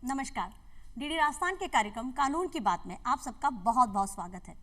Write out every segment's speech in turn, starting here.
नमस्कार। डीडी राजस्थान के कार्यक्रम कानून की बात में आप सबका बहुत बहुत स्वागत है।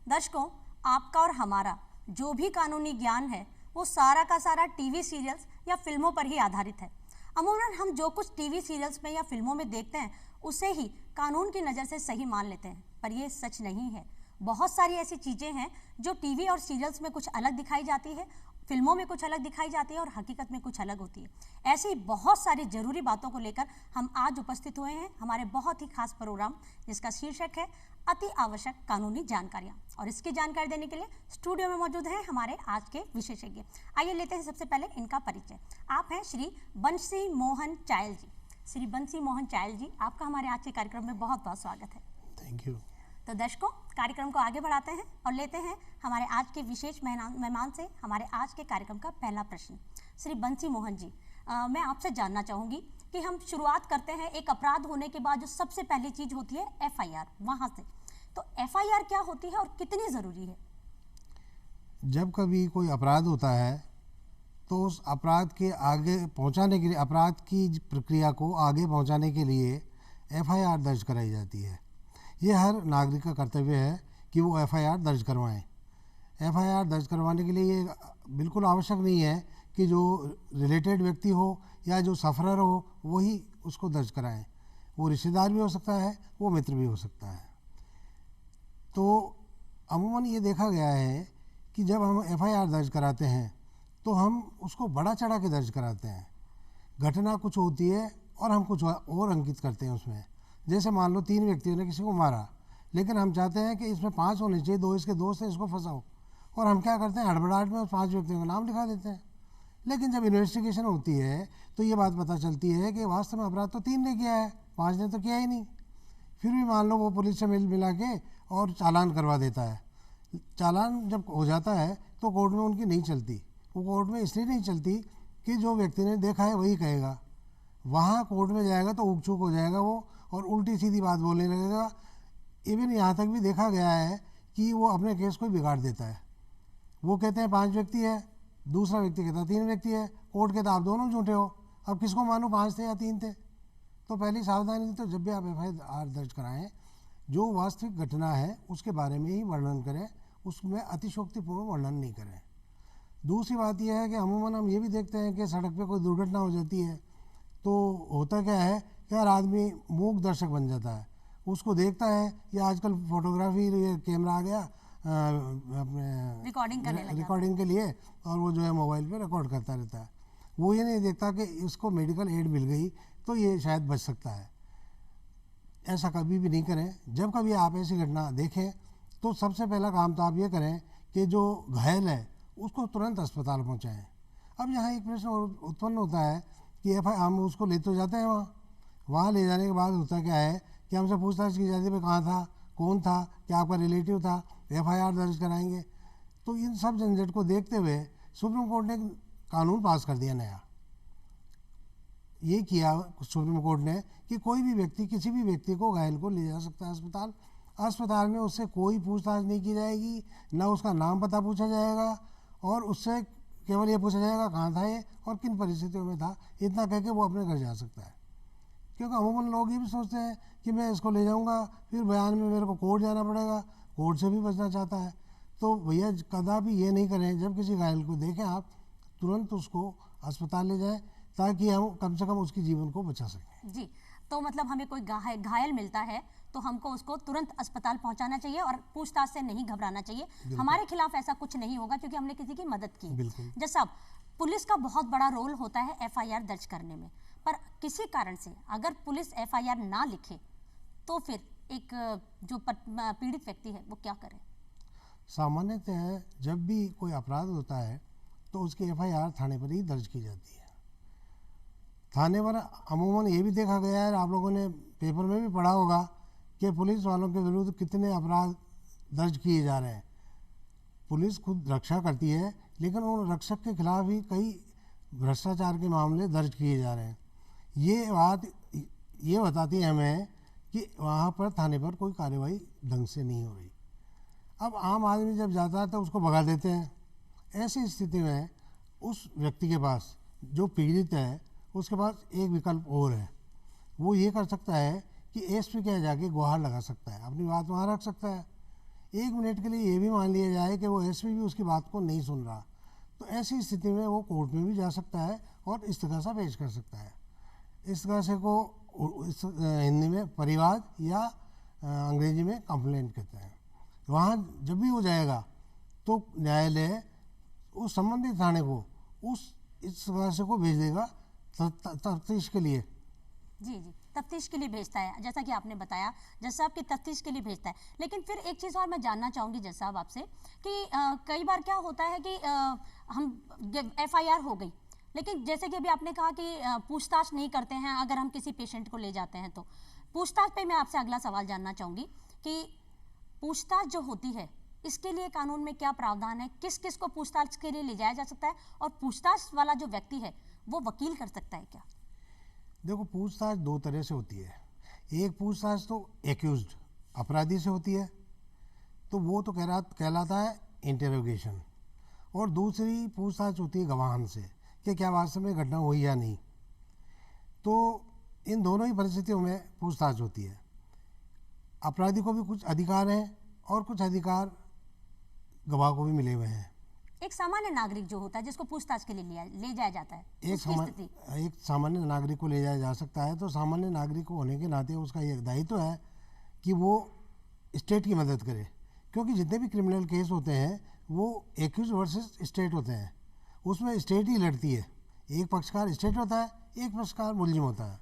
दर्शकों, आपका और हमारा जो भी कानूनी ज्ञान है वो सारा का सारा टीवी सीरियल्स या फिल्मों पर ही आधारित है। अमूमन हम जो कुछ टीवी सीरियल्स में या फिल्मों में देखते हैं उसे ही कानून की नज़र से सही मान लेते हैं, पर ये सच नहीं है। बहुत सारी ऐसी चीज़ें हैं जो टीवी और सीरियल्स में कुछ अलग दिखाई जाती है, फिल्मों में कुछ अलग दिखाई जाती है और हकीकत में कुछ अलग होती है। ऐसी बहुत सारी ज़रूरी बातों को लेकर हम आज उपस्थित हुए हैं हमारे बहुत ही खास प्रोग्राम, जिसका शीर्षक है अति आवश्यक कानूनी जानकारियाँ। और इसकी जानकारी देने के लिए स्टूडियो में मौजूद हैं हमारे आज के विशेषज्ञ। आइए लेते हैं सबसे पहले इनका परिचय। आप हैं श्री बंसी मोहन चायल जी। श्री बंसी मोहन चायल जी, आपका हमारे आज के कार्यक्रम में बहुत बहुत स्वागत है। Thank you. तो दर्शकों, कार्यक्रम को आगे बढ़ाते हैं और लेते हैं हमारे आज के विशेष मेहमान से हमारे आज के कार्यक्रम का पहला प्रश्न। श्री बंसी मोहन जी, मैं आपसे जानना चाहूँगी कि हम शुरुआत करते हैं एक अपराध होने के बाद जो सबसे पहली चीज़ होती है FIR, वहाँ से। तो FIR क्या होती है और कितनी ज़रूरी है? जब कभी कोई अपराध होता है तो उस अपराध के आगे पहुंचाने के लिए, अपराध की प्रक्रिया को आगे पहुंचाने के लिए FIR दर्ज कराई जाती है। ये हर नागरिक का कर्तव्य है कि वो FIR दर्ज करवाएं। FIR दर्ज करवाने के लिए ये बिल्कुल आवश्यक नहीं है कि जो रिलेटेड व्यक्ति हो या जो सफरर हो वही उसको दर्ज कराएं। वो रिश्तेदार भी हो सकता है, वो मित्र भी हो सकता है। तो अमूमन ये देखा गया है कि जब हम FIR दर्ज कराते हैं तो हम उसको बढ़ा चढ़ा के दर्ज कराते हैं। घटना कुछ होती है और हम कुछ और अंकित करते हैं उसमें। जैसे मान लो 3 व्यक्तियों ने किसी को मारा, लेकिन हम चाहते हैं कि इसमें 5 होने चाहिए, 2 इसके दोस्त हैं, इसको फंसाओ। और हम क्या करते हैं, हड़बड़ाहट में उस 5 व्यक्तियों का नाम लिखा देते हैं। लेकिन जब इन्वेस्टिगेशन होती है तो ये बात पता चलती है कि वास्तव में अपराध तो 3 ने किया है, 5 ने तो किया ही नहीं। फिर भी मान लो वो पुलिस से मिला के और चालान करवा देता है। चालान जब हो जाता है तो कोर्ट में उनकी नहीं चलती। वो कोर्ट में इसलिए नहीं चलती कि जो व्यक्ति ने देखा है वही कहेगा। वहाँ कोर्ट में जाएगा तो उकचूक हो जाएगा वो और उल्टी सीधी बात बोलने लगेगा। इवन यहाँ तक भी देखा गया है कि वो अपने केस को बिगाड़ देता है। वो कहते हैं 5 व्यक्ति है, दूसरा व्यक्ति कहता है 3 व्यक्ति है, कोर्ट कहता है आप दोनों झूठे हो। अब किसको मानो, 5 थे या 3 थे? तो पहली सावधानी तो जब भी आप FIR दर्ज कराएं, जो वास्तविक घटना है उसके बारे में ही वर्णन करें, उसमें अतिशोक्तिपूर्ण वर्णन नहीं करें। दूसरी बात यह है कि अमूमन हम ये भी देखते हैं कि सड़क पे कोई दुर्घटना हो जाती है तो होता क्या है कि हर आदमी मूक दर्शक बन जाता है। उसको देखता है, या आजकल फोटोग्राफी कैमरा आ गया अपने रिकॉर्डिंग के लिए, और वो जो है मोबाइल पे रिकॉर्ड करता रहता है। वो ये नहीं देखता कि इसको मेडिकल एड मिल गई तो ये शायद बच सकता है। ऐसा कभी भी नहीं करें। जब कभी आप ऐसी घटना देखें तो सबसे पहला काम तो आप ये करें कि जो घायल है उसको तुरंत अस्पताल पहुंचाएं। अब यहाँ एक प्रश्न उत्पन्न होता है कि हम उसको ले तो जाते हैं, वहाँ ले जाने के बाद होता क्या है कि हमसे पूछताछ की जाती है भाई कहाँ था, कौन था, क्या आपका रिलेटिव था, FIR दर्ज कराएंगे। तो इन सब झंझट को देखते हुए सुप्रीम कोर्ट ने कानून पास कर दिया नया। ये किया सुप्रीम कोर्ट ने कि कोई भी व्यक्ति, किसी भी व्यक्ति को, घायल को ले जा सकता है अस्पताल। अस्पताल में उससे कोई पूछताछ नहीं की जाएगी, ना उसका नाम पता पूछा जाएगा, और उससे केवल ये पूछा जाएगा कहाँ था ये और किन परिस्थितियों में था। इतना कह के वो अपने घर जा सकता है। क्योंकि अमूमन लोग ये भी सोचते हैं कि मैं इसको ले जाऊंगा, फिर बयान में मेरे को कोर्ट जाना पड़ेगा, कोर्ट से भी बचना चाहता है। तो भैया कदापि ये नहीं करें। जब किसी घायल को देखें आप तुरंत उसको अस्पताल ले जाएं ताकि हम कम से कम उसकी जीवन को बचा सकें। जी, तो मतलब हमें कोई घायल मिलता है तो हमको उसको तुरंत अस्पताल पहुंचाना चाहिए और पूछताछ से नहीं घबराना चाहिए। हमारे खिलाफ ऐसा कुछ नहीं होगा क्योंकि हमने किसी की मदद की। जैसा पुलिस का बहुत बड़ा रोल होता है FIR दर्ज करने में, पर किसी कारण से अगर पुलिस FIR ना लिखे तो फिर एक जो पीड़ित व्यक्ति है वो क्या करे? सामान्यतः जब भी कोई अपराध होता है तो उसकी FIR थाने पर ही दर्ज की जाती है। थाने पर अमूमन ये भी देखा गया है, आप लोगों ने पेपर में भी पढ़ा होगा कि पुलिस वालों के विरुद्ध कितने अपराध दर्ज किए जा रहे हैं। पुलिस खुद रक्षा करती है, लेकिन उन रक्षक के खिलाफ ही कई भ्रष्टाचार के मामले दर्ज किए जा रहे हैं। ये बात ये बताती है हमें कि वहाँ पर थाने पर कोई कार्रवाई ढंग से नहीं हो रही। अब आम आदमी जब जाता है तो उसको भगा देते हैं। ऐसी स्थिति में उस व्यक्ति के पास, जो पीड़ित है, उसके पास एक विकल्प और है। वो ये कर सकता है कि एसपी के जाके गुहार लगा सकता है, अपनी बात वहाँ रख सकता है। 1 मिनट के लिए ये भी मान लिया जाए कि वो एसपी भी उसकी बात को नहीं सुन रहा, तो ऐसी स्थिति में वो कोर्ट में भी जा सकता है और इस्तिगासा पेश कर सकता है। इस्तिगासे को हिंदी में परिवाद या अंग्रेजी में कंप्लेंट कहते हैं। वहाँ जब भी वो जाएगा तो न्यायालय उस संबंधित थाने को उस इस्तिगासे को भेज देगा तफ्तीश के लिए। जी जी, तफ्तीश के लिए भेजता है, जैसा कि आपने बताया जज साहब की तफ्तीश के लिए भेजता है। लेकिन फिर एक चीज़ और मैं जानना चाहूँगी जज साहब आपसे कि कई बार क्या होता है कि हम एफआईआर हो गई, लेकिन जैसे कि अभी आपने कहा कि पूछताछ नहीं करते हैं अगर हम किसी पेशेंट को ले जाते हैं तो। पूछताछ पे मैं आपसे अगला सवाल जानना चाहूँगी कि पूछताछ जो होती है इसके लिए कानून में क्या प्रावधान है, किस किस को पूछताछ के लिए ले जाया जा सकता है, और पूछताछ वाला जो व्यक्ति है वो वकील कर सकता है क्या? देखो, पूछताछ 2 तरह से होती है। एक पूछताछ तो एक्यूज्ड अपराधी से होती है, तो वो तो कहलाता है इंटेरोगेशन, और दूसरी पूछताछ होती है गवाह से कि क्या वास्तव में घटना हुई या नहीं। तो इन दोनों ही परिस्थितियों में पूछताछ होती है। अपराधी को भी कुछ अधिकार हैं और कुछ अधिकार गवाह को भी मिले हुए हैं। एक सामान्य नागरिक जो होता है जिसको पूछताछ के लिए ले जाया जाता है, एक सामान्य नागरिक को ले जाया जा सकता है, तो सामान्य नागरिक होने के नाते उसका ये दायित्व है कि वो स्टेट की मदद करे, क्योंकि जितने भी क्रिमिनल केस होते हैं वो एक्यूज वर्सेस स्टेट होते हैं, उसमें स्टेट ही लड़ती है। एक पक्षकार स्टेट होता है, एक पक्षकार मुलजिम होता है।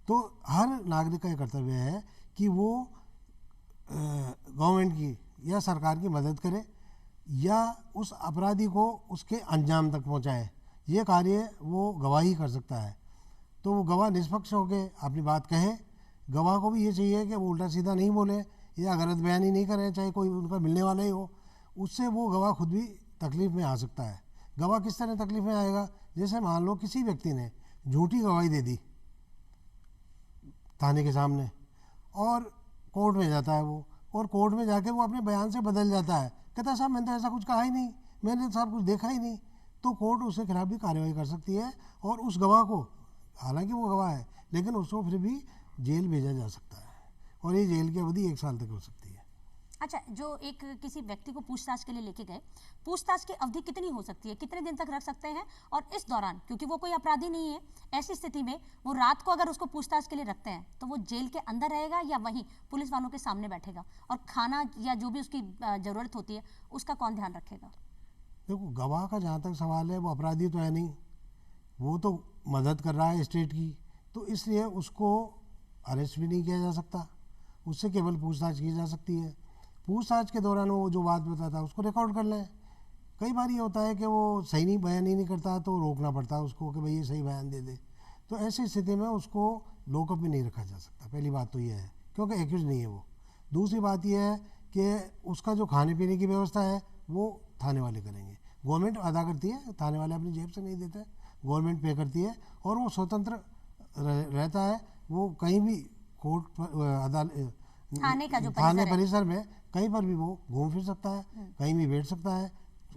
तो हर नागरिक का ये कर्तव्य है कि वो गवर्नमेंट की या सरकार की मदद करे या उस अपराधी को उसके अंजाम तक पहुंचाए। ये कार्य वो गवाह ही कर सकता है। तो वो गवाह निष्पक्ष होकर अपनी बात कहे। गवाह को भी ये चाहिए कि वो उल्टा सीधा नहीं बोले या गलत बयानी नहीं करें, चाहे कोई उनका मिलने वाला ही हो। उससे वो गवाह खुद भी तकलीफ़ में आ सकता है। गवाह किस तरह तकलीफ़ में आएगा? जैसे मान लो किसी व्यक्ति ने झूठी गवाही दे दी थाने के सामने और कोर्ट में जाता है वो, और कोर्ट में जाके वो अपने बयान से बदल जाता है, कहता है साहब मैंने तो ऐसा कुछ कहा ही नहीं, मैंने साहब कुछ देखा ही नहीं। तो कोर्ट उसके खिलाफ भी कार्रवाई कर सकती है और उस गवाह को, हालांकि वो गवाह है लेकिन उसको फिर भी जेल भेजा जा सकता है, और ये जेल की अवधि 1 साल तक हो सकती है। अच्छा, जो एक किसी व्यक्ति को पूछताछ के लिए लेके गए, पूछताछ की अवधि कितनी हो सकती है, कितने दिन तक रख सकते हैं? और इस दौरान क्योंकि वो कोई अपराधी नहीं है, ऐसी स्थिति में वो रात को अगर उसको पूछताछ के लिए रखते हैं तो वो जेल के अंदर रहेगा या वहीं पुलिस वालों के सामने बैठेगा? और खाना या जो भी उसकी ज़रूरत होती है उसका कौन ध्यान रखेगा? देखो, गवाह का जहाँ तक सवाल है, वो अपराधी तो है नहीं, वो तो मदद कर रहा है स्टेट की, तो इसलिए उसको अरेस्ट भी नहीं किया जा सकता, उससे केवल पूछताछ की जा सकती है। पूछताछ के दौरान वो जो बात बताता है उसको रिकॉर्ड कर लें। कई बार ये होता है कि वो सही नहीं बयान ही नहीं करता, तो रोकना पड़ता है उसको कि भाई ये सही बयान दे दे। तो ऐसी स्थिति में उसको लॉकअप में नहीं रखा जा सकता। पहली बात तो ये है, क्योंकि एक्यूज नहीं है वो। दूसरी बात यह है कि उसका जो खाने पीने की व्यवस्था है वो थाने वाले करेंगे। गवर्नमेंट अदा करती है, थाने वाले अपनी जेब से नहीं देते, गवर्नमेंट पे करती है, और वो स्वतंत्र रहता है। वो कहीं भी कोर्ट अदालत थाने परिसर में कहीं पर भी वो घूम फिर सकता है, कहीं भी बैठ सकता है,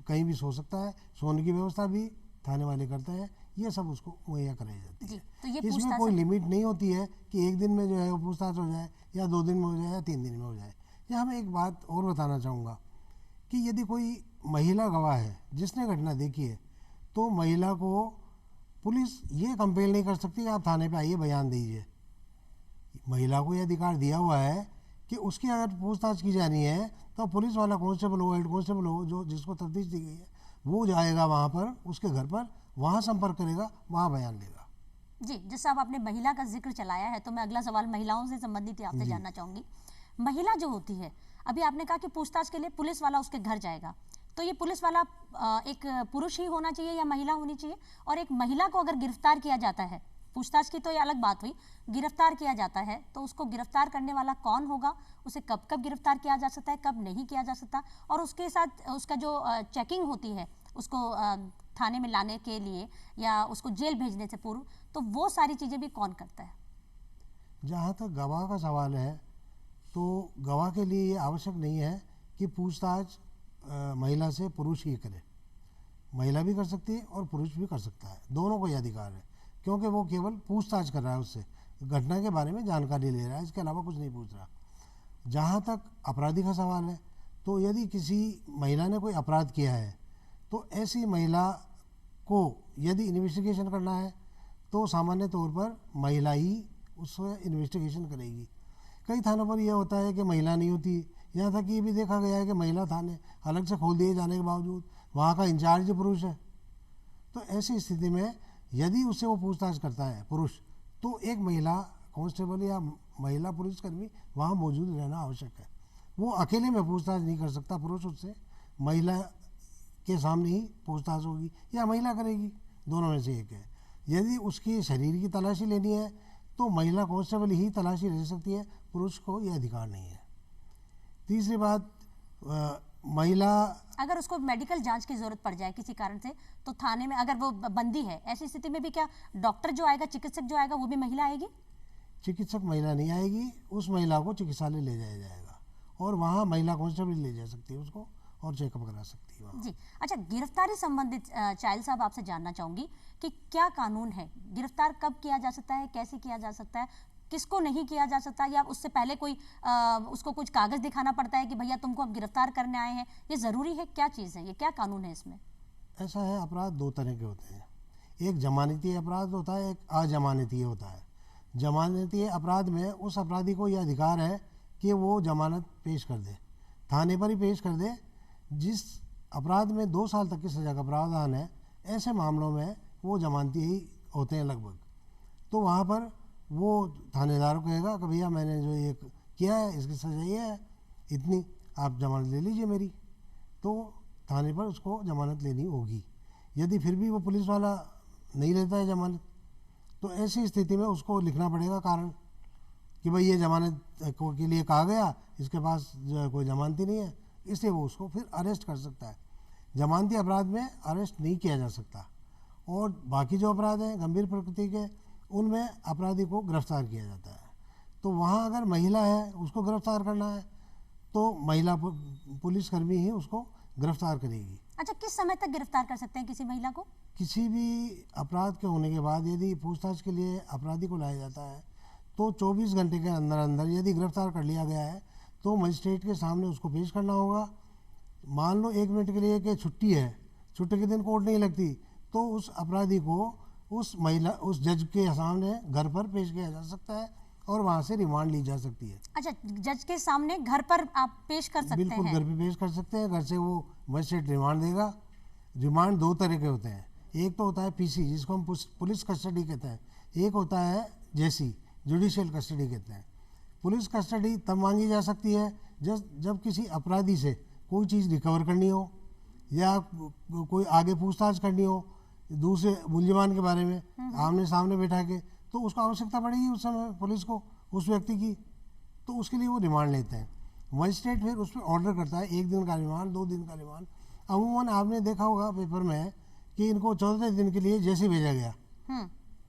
कहीं भी सो सकता है। सोने की व्यवस्था भी थाने वाले करते हैं। ये सब उसको मुहैया कराई जाती है। तो ये इसमें कोई लिमिट नहीं होती है कि 1 दिन में जो है वो पूछताछ हो जाए, या 2 दिन में हो जाए, या 3 दिन में हो जाए। यहाँ मैं एक बात और बताना चाहूँगा कि यदि कोई महिला गवाह है जिसने घटना देखी है, तो महिला को पुलिस ये कंपेल नहीं कर सकती कि आप थाने पे आइए बयान दीजिए। महिला को यह अधिकार दिया हुआ है कि उसकी अगर पूछताछ की जानी है तो पुलिस वाला कांस्टेबल हो, हेड कांस्टेबल हो, जो जिसको तफ्तीश दी गई है, वो जाएगा वहाँ पर, उसके घर पर, वहाँ संपर्क करेगा, वहाँ बयान देगा। जी, जिस साहब आपने महिला का जिक्र चलाया है, तो मैं अगला सवाल महिलाओं से संबंधित आपसे जानना चाहूँगी। महिला जो होती है, अभी आपने कहा कि पूछताछ के लिए पुलिस वाला उसके घर जाएगा, तो ये पुलिस वाला एक पुरुष ही होना चाहिए या महिला होनी चाहिए? और एक महिला को अगर गिरफ्तार किया जाता है, पूछताछ की तो ये अलग बात हुई, गिरफ्तार किया जाता है तो उसको गिरफ्तार करने वाला कौन होगा? उसे कब कब गिरफ्तार किया जा सकता है, कब नहीं किया जा सकता? और उसके साथ उसका जो चेकिंग होती है उसको थाने में लाने के लिए या उसको जेल भेजने से पूर्व, तो वो सारी चीज़ें भी कौन करता है? जहाँ तक गवाह का सवाल है, तो गवाह के लिए ये आवश्यक नहीं है कि पूछताछ महिला से पुरुष ही करे। महिला भी कर सकती है और पुरुष भी कर सकता है, दोनों को ये अधिकार है, क्योंकि वो केवल पूछताछ कर रहा है उससे। घटना के बारे में जानकारी ले रहा है, इसके अलावा कुछ नहीं पूछ रहा। जहाँ तक अपराधी का सवाल है, तो यदि किसी महिला ने कोई अपराध किया है तो ऐसी महिला को यदि इन्वेस्टिगेशन करना है तो सामान्य तौर पर महिला ही उसमें इन्वेस्टिगेशन करेगी। कई थानों पर यह होता है कि महिला नहीं होती, यहाँ तक कि ये भी देखा गया है कि महिला थाने अलग से खोल दिए जाने के बावजूद वहाँ का इंचार्ज पुरुष है। तो ऐसी स्थिति में यदि उससे वो पूछताछ करता है पुरुष, तो एक महिला कांस्टेबल या महिला पुलिसकर्मी वहाँ मौजूद रहना आवश्यक है। वो अकेले में पूछताछ नहीं कर सकता पुरुष, उससे महिला के सामने ही पूछताछ होगी या महिला करेगी, दोनों में से एक है। यदि उसकी शरीर की तलाशी लेनी है तो महिला कांस्टेबल ही तलाशी ले सकती है, पुरुष को यह अधिकार नहीं है। तीसरी बात, महिला अगर उसको मेडिकल जांच की जरूरत पड़ जाए किसी कारण से, तो थाने में अगर वो बंदी है, ऐसी स्थिति में भी क्या डॉक्टर जो आएगा, चिकित्सक जो आएगा, वो भी महिला आएगी? चिकित्सक महिला नहीं आएगी, उस महिला को चिकित्सालय ले जाया जाएगा और वहाँ महिला कांस्टेबल ले जा सकती है उसको और चेकअप करा सकती है वहाँ। जी अच्छा, गिरफ्तारी संबंधित चाइल साहब आपसे जानना चाहूंगी कि क्या कानून है, गिरफ्तार कब किया जा सकता है, कैसे किया जा सकता है, किसको नहीं किया जा सकता, या उससे पहले कोई उसको कुछ कागज दिखाना पड़ता है कि भैया तुमको अब गिरफ्तार करने आए हैं, ये जरूरी है, क्या चीज़ है, ये क्या कानून है इसमें? ऐसा है, अपराध दो तरह के होते हैं, एक जमानती अपराध होता है, एक अजमानती होता है। जमानती अपराध में उस अपराधी को यह अधिकार है कि वो जमानत पेश कर दे, थाने पर ही पेश कर दे। जिस अपराध में 2 साल तक की सज़ा का प्रावधान है, ऐसे मामलों में वो जमानती ही होते हैं लगभग। तो वहाँ पर वो थानेदार को कहेगा कि भैया मैंने जो ये किया है इसकी सज़ा ये है, इतनी आप जमानत ले लीजिए मेरी, तो थाने पर उसको जमानत लेनी होगी। यदि फिर भी वो पुलिस वाला नहीं लेता है जमानत, तो ऐसी स्थिति में उसको लिखना पड़ेगा कारण कि भाई ये जमानत के लिए कहा गया, इसके पास जो है कोई जमानती नहीं है, इसलिए वो उसको फिर अरेस्ट कर सकता है। जमानती अपराध में अरेस्ट नहीं किया जा सकता, और बाकी जो अपराध हैं गंभीर प्रकृति के, उनमें अपराधी को गिरफ्तार किया जाता है। तो वहाँ अगर महिला है, उसको गिरफ्तार करना है तो महिला पुलिसकर्मी ही उसको गिरफ्तार करेगी। अच्छा, किस समय तक गिरफ्तार कर सकते हैं किसी महिला को? किसी भी अपराध के होने के बाद यदि पूछताछ के लिए अपराधी को लाया जाता है तो 24 घंटे के अंदर अंदर यदि गिरफ्तार कर लिया गया है तो मजिस्ट्रेट के सामने उसको पेश करना होगा। मान लो 1 मिनट के लिए कि छुट्टी है, छुट्टी के दिन कोर्ट नहीं लगती, तो उस अपराधी को उस जज के सामने घर पर पेश किया जा सकता है और वहाँ से रिमांड ली जा सकती है। अच्छा, जज के सामने घर पर आप पेश कर सकते बिल्कुल हैं? घर पे पेश कर सकते हैं। घर से वो मजिस्ट्रेट रिमांड देगा। रिमांड 2 तरह के होते हैं, एक तो होता है पीसी जिसको हम पुलिस कस्टडी कहते हैं, एक होता है जेसी जुडिशियल कस्टडी कहते हैं। पुलिस कस्टडी तब मांगी जा सकती है जब किसी अपराधी से कोई चीज़ रिकवर करनी हो या कोई आगे पूछताछ करनी हो दूसरे मूल्यवान के बारे में आमने सामने बैठा के, तो उसको आवश्यकता पड़ेगी उस समय पुलिस को उस व्यक्ति की, तो उसके लिए वो रिमांड लेते हैं। मजिस्ट्रेट फिर उस पर ऑर्डर करता है 1 दिन का रिमांड, 2 दिन का रिमांड। अमूमन आपने देखा होगा पेपर में कि इनको 14 दिन के लिए जेसी भेजा गया।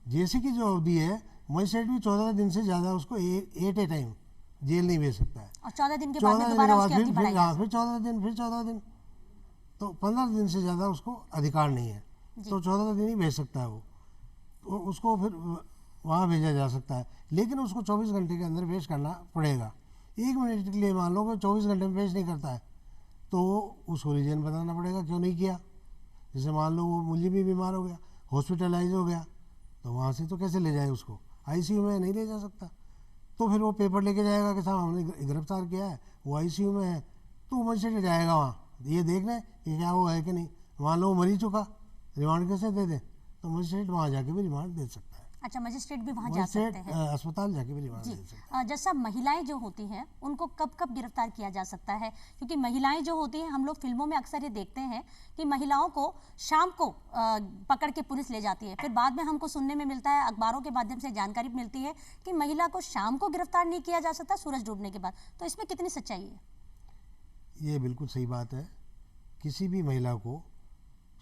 जेसी की जो अवधि है, मजिस्ट्रेट भी 14 दिन से ज़्यादा उसको एट ए टाइम जेल नहीं भेज सकता है। और 14 दिन के बाद में दोबारा उसकी अवधि बढ़ाई जाती है। फिर 14 दिन, तो 15 दिन से ज़्यादा उसको अधिकार नहीं है, तो 14 दिन ही भेज सकता है वो, तो उसको फिर वहाँ भेजा जा सकता है। लेकिन उसको 24 घंटे के अंदर पेश करना पड़ेगा। 1 मिनट के लिए मान लो कि 24 घंटे में पेश नहीं करता है तो उसको रीजन बताना पड़ेगा क्यों नहीं किया। जैसे मान लो वो मुलजिम भी बीमार हो गया, हॉस्पिटलाइज हो गया, तो वहाँ से तो कैसे ले जाए उसको, आईसीयू में नहीं ले जा सकता, तो फिर वो पेपर लेके जाएगा कि साहब हमने गिरफ्तार किया है, वो आईसीयू में है, तो मजिस्ट्रेट जाएगा वहाँ ये देखना है कि क्या वो है कि नहीं। मान लो वो मर ही चुका, रिमांड कैसे दे दे, तो मजिस्ट्रेट वहाँ जाके भी रिमांड दे सकता है। अच्छा, मजिस्ट्रेट भी वहाँ जा सकते हैं? अस्पताल जाके भी रिमांड दे सकता है। जैसा महिलाएं जो होती हैं उनको कब कब गिरफ्तार किया जा सकता है? क्योंकि महिलाएं जो होती हैं, हम लोग फिल्मों में अक्सर ये देखते हैं कि महिलाओं को शाम को पकड़ के पुलिस ले जाती है, फिर बाद में हमको सुनने में मिलता है, अखबारों के माध्यम से जानकारी मिलती है कि महिला को शाम को गिरफ्तार नहीं किया जा सकता, सूरज डूबने के बाद। तो इसमें कितनी सच्चाई है? ये बिल्कुल सही बात है। किसी भी महिला को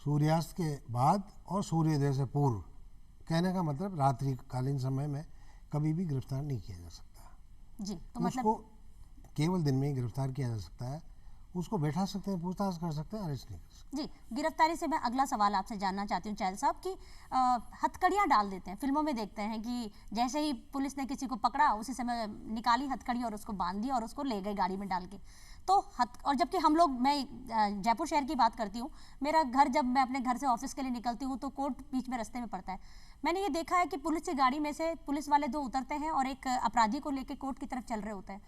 सूर्यास्त के बाद और सूर्योदय से पूर्व, कहने का मतलब रात्रिकालीन समय में, कभी भी गिरफ्तार नहीं किया जा सकता जी। तो उसको केवल दिन में ही गिरफ्तार किया जा सकता है। उसको बैठा सकते हैं, पूछताछ कर सकते हैं, अरेस्ट नहीं कर सकते। जी, गिरफ्तारी से मैं अगला सवाल आपसे जानना चाहती हूँ चहल साहब कि हथकड़ियाँ डाल देते हैं, फिल्मों में देखते हैं कि जैसे ही पुलिस ने किसी को पकड़ा उसी समय निकाली हथकड़ी और उसको बांध दिया और उसको ले गए गाड़ी में डाल के। तो और जबकि हम लोग, मैं जयपुर शहर की बात करती हूँ, मेरा घर, जब मैं अपने घर से ऑफिस के लिए निकलती हूँ तो कोर्ट बीच में रास्ते में पड़ता है। मैंने ये देखा है कि पुलिस की गाड़ी में से पुलिस वाले दो उतरते हैं और एक अपराधी को लेकर कोर्ट की तरफ चल रहे होते हैं।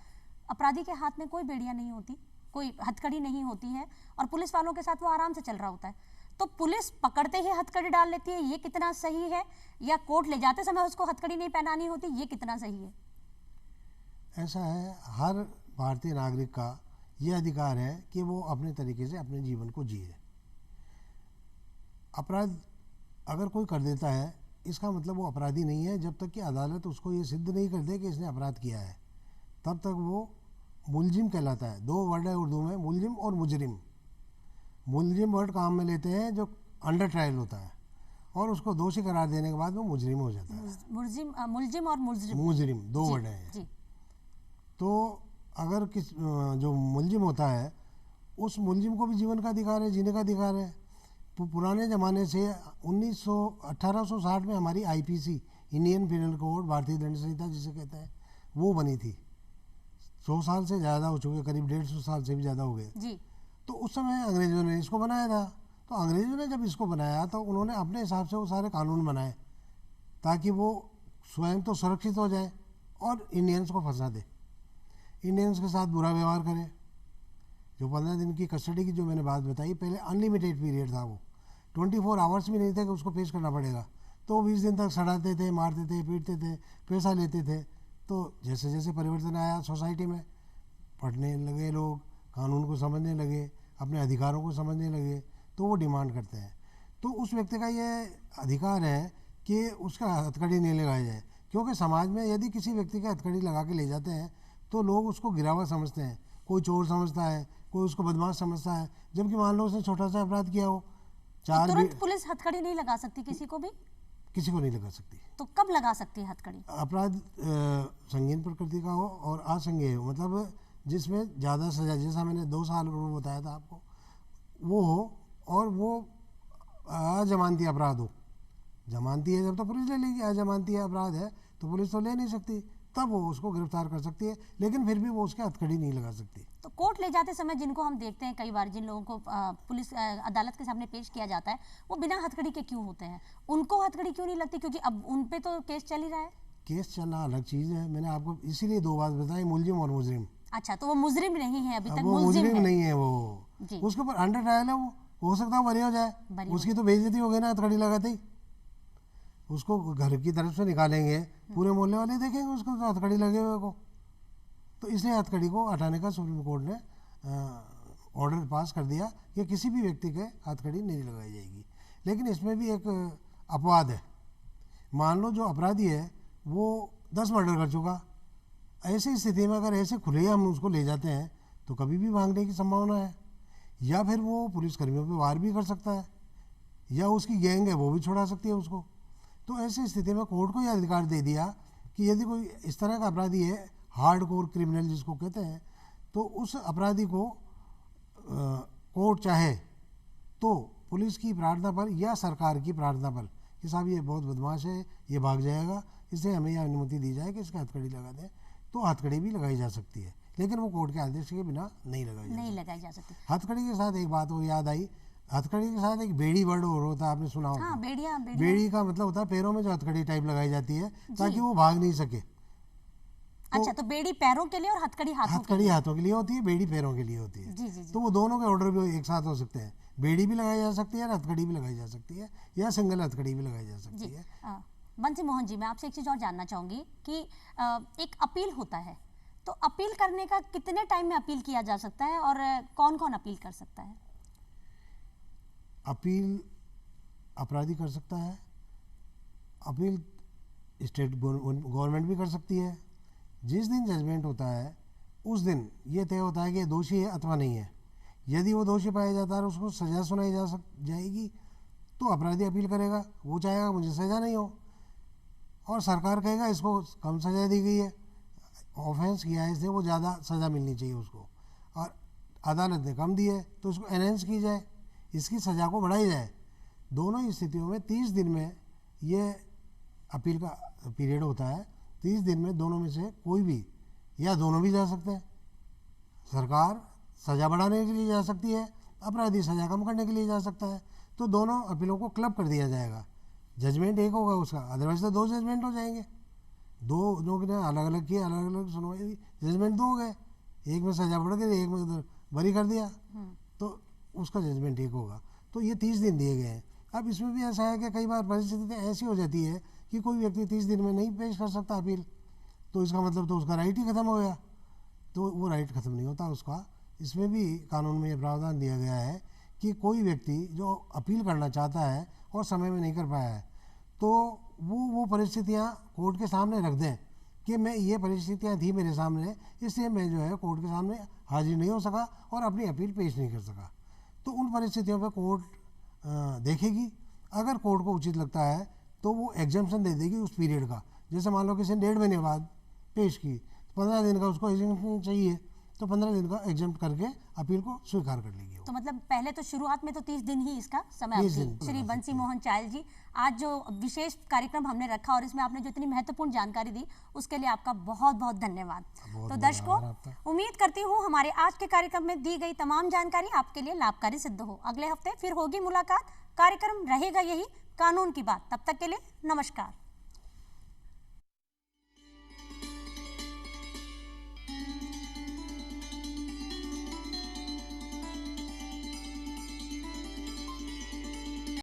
अपराधी के हाथ में कोई बेड़ियाँ नहीं होती, कोई हथकड़ी नहीं होती है और पुलिस वालों के साथ वो आराम से चल रहा होता है। तो पुलिस पकड़ते ही हथकड़ी डाल लेती है, ये कितना सही है? या कोर्ट ले जाते समय उसको हथकड़ी नहीं पहनानी होती, ये कितना सही है? ऐसा है, हर भारतीय नागरिक का ये अधिकार है कि वो अपने तरीके से अपने जीवन को जिए। अपराध अगर कोई कर देता है, इसका मतलब वो अपराधी नहीं है जब तक कि अदालत उसको ये सिद्ध नहीं कर दे कि इसने अपराध किया है। तब तक वो मुलजिम कहलाता है। दो वर्ड है उर्दू में, मुलजिम और मुजरिम। मुलजिम वर्ड काम में लेते हैं जो अंडर ट्रायल होता है, और उसको दोषी करार देने के बाद वो मुजरिम हो जाता है। मुलजिम और मुजरिम, मुजरिम दो वर्ड हैं। तो अगर जो मुलजिम होता है, उस मुलजिम को भी जीवन का अधिकार है, जीने का अधिकार है। पुराने ज़माने से 1860 में हमारी आईपीसी, इंडियन पिनल कोड, भारतीय दंड संहिता जिसे कहते हैं, वो बनी थी। 100 साल से ज़्यादा हो चुके, करीब 150 साल से भी ज़्यादा हो गए जी। तो उस समय अंग्रेज़ों ने इसको बनाया था। तो अंग्रेज़ों ने जब इसको बनाया तो उन्होंने अपने हिसाब से वो सारे कानून बनाए ताकि वो स्वयं तो सुरक्षित हो जाए और इंडियंस को फंसा दे, इंडियंस के साथ बुरा व्यवहार करे। जो 15 दिन की कस्टडी की जो मैंने बात बताई, पहले अनलिमिटेड पीरियड था, वो 24 आवर्स भी नहीं थे कि उसको पेश करना पड़ेगा। तो 20 दिन तक सड़ाते थे, मारते थे, पीटते थे, पैसा लेते थे। तो जैसे जैसे परिवर्तन आया सोसाइटी में, पढ़ने लगे लोग, कानून को समझने लगे, अपने अधिकारों को समझने लगे, तो वो डिमांड करते हैं। तो उस व्यक्ति का ये अधिकार है कि उसका हथकड़ी नहीं लगाई जाए, क्योंकि समाज में यदि किसी व्यक्ति का हथकड़ी लगा के ले जाते हैं तो लोग उसको गिरावा समझते हैं। कोई चोर समझता है, कोई उसको बदमाश समझता है, जबकि मान लो उसने छोटा सा अपराध किया हो। तो तुरंत पुलिस हथकड़ी नहीं लगा सकती किसी को भी? किसी को नहीं लगा सकती। तो कब लगा सकती है हथकड़ी? अपराध संगीन प्रकृति का हो और असंज्ञेय हो, मतलब जिसमें ज़्यादा सजा, जैसा मैंने 2 साल पूर्व बताया था आपको, वो हो, और वो अजमानती अपराध हो। जमानती है जब तो पुलिस ले लेगी, अजमानती अपराध है तो पुलिस तो ले नहीं सकती, तब वो उसको गिरफ्तार कर सकती है, लेकिन फिर भी वो उसके हथकड़ी नहीं लगा सकती। तो कोर्ट ले जाते समय जिनको हम देखते हैं, कई बार जिन लोगों को पुलिस अदालत के सामने पेश किया जाता है, वो बिना हथकड़ी के क्यों होते हैं? उनको हथकड़ी क्यों नहीं लगती? क्योंकि अब उन पे तो केस चल ही रहा है। केस चलना अलग चीज़ है। मैंने आपको इसीलिए 2 बात बताई, मुलजिम और मुजरिम। अच्छा, तो वो मुजरिम नहीं है अभी तक, वो मुजरिम नहीं है, वो उसके ऊपर अंडर ट्रायल है। वो हो सकता है बरी हो जाए, उसकी तो बेइज्जती हो गई ना हथकड़ी लगाते ही। उसको घर की तरफ से निकालेंगे, पूरे मोहल्ले वाले देखेंगे उसको तो हथकड़ी लगे हुए को। तो इसलिए हथकड़ी को हटाने का सुप्रीम कोर्ट ने ऑर्डर पास कर दिया कि किसी भी व्यक्ति के हथकड़ी नहीं लगाई जाएगी। लेकिन इसमें भी एक अपवाद है। मान लो जो अपराधी है वो 10 मर्डर कर चुका, ऐसी स्थिति में अगर ऐसे खुले हम उसको ले जाते हैं तो कभी भी भागने की संभावना है, या फिर वो पुलिसकर्मियों पर वार भी कर सकता है, या उसकी गैंग है वो भी छुड़ा सकती है उसको। तो ऐसी स्थिति में कोर्ट को यह अधिकार दे दिया कि यदि कोई इस तरह का अपराधी है, हार्ड कोर क्रिमिनल जिसको कहते हैं, तो उस अपराधी को कोर्ट चाहे तो पुलिस की प्रार्थना पर या सरकार की प्रार्थना पर कि साहब ये बहुत बदमाश है, ये भाग जाएगा, इससे हमें यह अनुमति दी जाए कि इसका हथकड़ी लगा दें, तो हथकड़ी भी लगाई जा सकती है। लेकिन वो कोर्ट के आदेश के बिना नहीं लगाई जा सकती। हथकड़ी के साथ एक बात और याद आई, हथकड़ी के साथ एक बेड़ी वर्ड और होता है, आपने सुना होगा। हाँ, बेड़ी का मतलब होता है पैरों में जो हथकड़ी टाइप लगाई जाती है ताकि वो भाग नहीं सके। अच्छा, तो बेड़ी पैरों के लिए और हथकड़ी हाथों के लिए होती है, बेड़ी पैरों के लिए होती है। जी। तो वो दोनों के ऑर्डर भी एक साथ हो सकते हैं। बेड़ी भी लगाई जा सकती है और हथकड़ी भी लगाई जा सकती है, या सिंगल हथकड़ी भी लगाई जा सकती है। बंसी मोहन जी, मैं आपसे एक चीज़ और जानना चाहूँगी कि एक अपील होता है, तो अपील करने का कितने टाइम में अपील किया जा सकता है और कौन कौन अपील कर सकता है? अपील अपराधी कर सकता है, अपील स्टेट गवर्नमेंट भी कर सकती है। जिस दिन जजमेंट होता है उस दिन ये तय होता है कि दोषी है अथवा नहीं है। यदि वो दोषी पाया जाता है और उसको सज़ा सुनाई जाएगी तो अपराधी अपील करेगा, वो चाहेगा मुझे सज़ा नहीं हो, और सरकार कहेगा इसको कम सज़ा दी गई है, ऑफेंस किया है इसने, वो ज़्यादा सज़ा मिलनी चाहिए उसको। और अदालत ने कम दी है तो उसको एनहेंस की जाए, इसकी सज़ा को बढ़ाई जाए। दोनों ही स्थितियों में 30 दिन में ये अपील का पीरियड होता है। 30 दिन में दोनों में से कोई भी या दोनों भी जा सकते हैं। सरकार सज़ा बढ़ाने के लिए जा सकती है, अपराधी सज़ा कम करने के लिए जा सकता है। तो दोनों अपीलों को क्लब कर दिया जाएगा, जजमेंट एक होगा उसका, अदरवाइज तो 2 जजमेंट हो जाएंगे। 2 लोग ने अलग अलग किए, अलग अलग सुनवाई, जजमेंट 2 हो गए, एक में सज़ा बढ़ गई, एक में उधर बरी कर दिया, तो उसका जजमेंट एक होगा। तो ये 30 दिन दिए गए हैं। अब इसमें भी ऐसा है कि कई बार परिस्थिति ऐसी हो जाती है कि कोई व्यक्ति 30 दिन में नहीं पेश कर सकता अपील, तो इसका मतलब तो उसका राइट ही ख़त्म हो गया। तो वो राइट ख़त्म नहीं होता उसका। इसमें भी कानून में ये प्रावधान दिया गया है कि कोई व्यक्ति जो अपील करना चाहता है और समय में नहीं कर पाया है, तो वो परिस्थितियाँ कोर्ट के सामने रख दें कि मैं ये परिस्थितियाँ थी मेरे सामने, इसलिए मैं जो है कोर्ट के सामने हाजिर नहीं हो सका और अपनी अपील पेश नहीं कर सका। तो उन परिस्थितियों पर कोर्ट देखेगी। अगर कोर्ट को उचित लगता है तो वो एग्जाम्पशन दे देगी उस पीरियड का। जैसे मान लो किसी ने 1.5 महीने बाद पेश की, 15 दिन का उसको एग्जाम्पशन चाहिए, तो 15 दिन का एग्जाम्प्ट करके अपील को स्वीकार कर लेगी वो। तो मतलब पहले तो शुरुआत में तो 30 दिन ही इसका समय 30 अवधि। दिन श्री बंसी मोहन चायल जी, आज जो विशेष कार्यक्रम हमने रखा और इसमें आपने जो इतनी महत्वपूर्ण जानकारी दी उसके लिए आपका बहुत बहुत धन्यवाद। तो दर्शकों, उम्मीद करती हूँ हमारे आज के कार्यक्रम में दी गई तमाम जानकारी आपके लिए लाभकारी सिद्ध हो। अगले हफ्ते फिर होगी मुलाकात, कार्यक्रम रहेगा यही कानून की बात। तब तक के लिए नमस्कार।